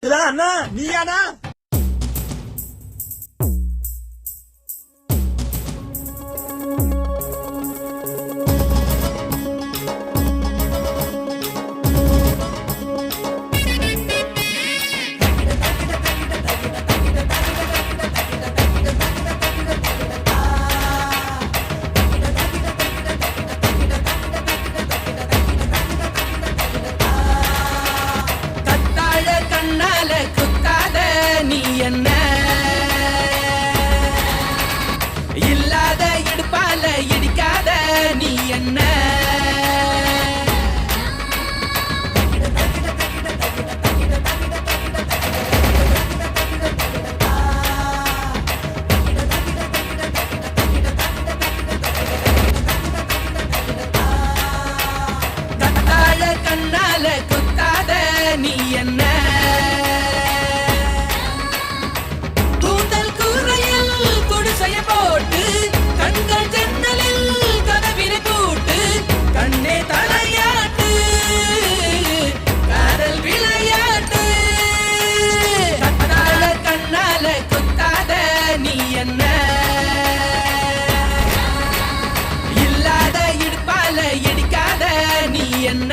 அண்ணா நீயானா? இல்லாத இடுப்பால இடிக்காத நீ என்ன கத்தாழ கண்ணால குத்தாத நீ என்ன போட்டு கண்கள் ஜன்னலில் கதவினை கூட்டு கண்ணே தலையாட்டு காதல் விளையாட்டு கத்தால கண்ணால குத்தாத நீ என்ன இல்லாத இடுப்பால இடிக்காத நீ என்ன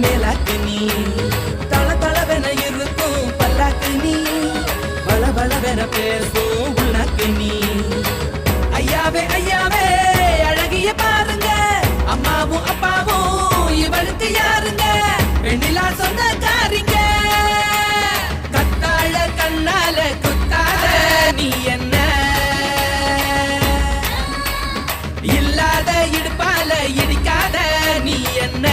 மேலாக்கு நீ தள தளவென இருக்கும் பல்லாக்கு நீ பல பலவென பேசும் உள்நாக்கு நீ ஐயாவே ஐயாவே அழகிய பாருங்க அம்மாவும் அப்பாவும் இவளுக்கு யாருங்க பெண்ணிலா சொந்தக்காரிங்க கத்தாழ கண்ணால குத்தாத நீ என்ன இல்லாத இடுப்பால இடிக்காத நீ என்ன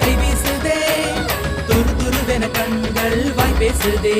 கை வீசுதே துரு துருவென கண்கள் வாய் பேசுதே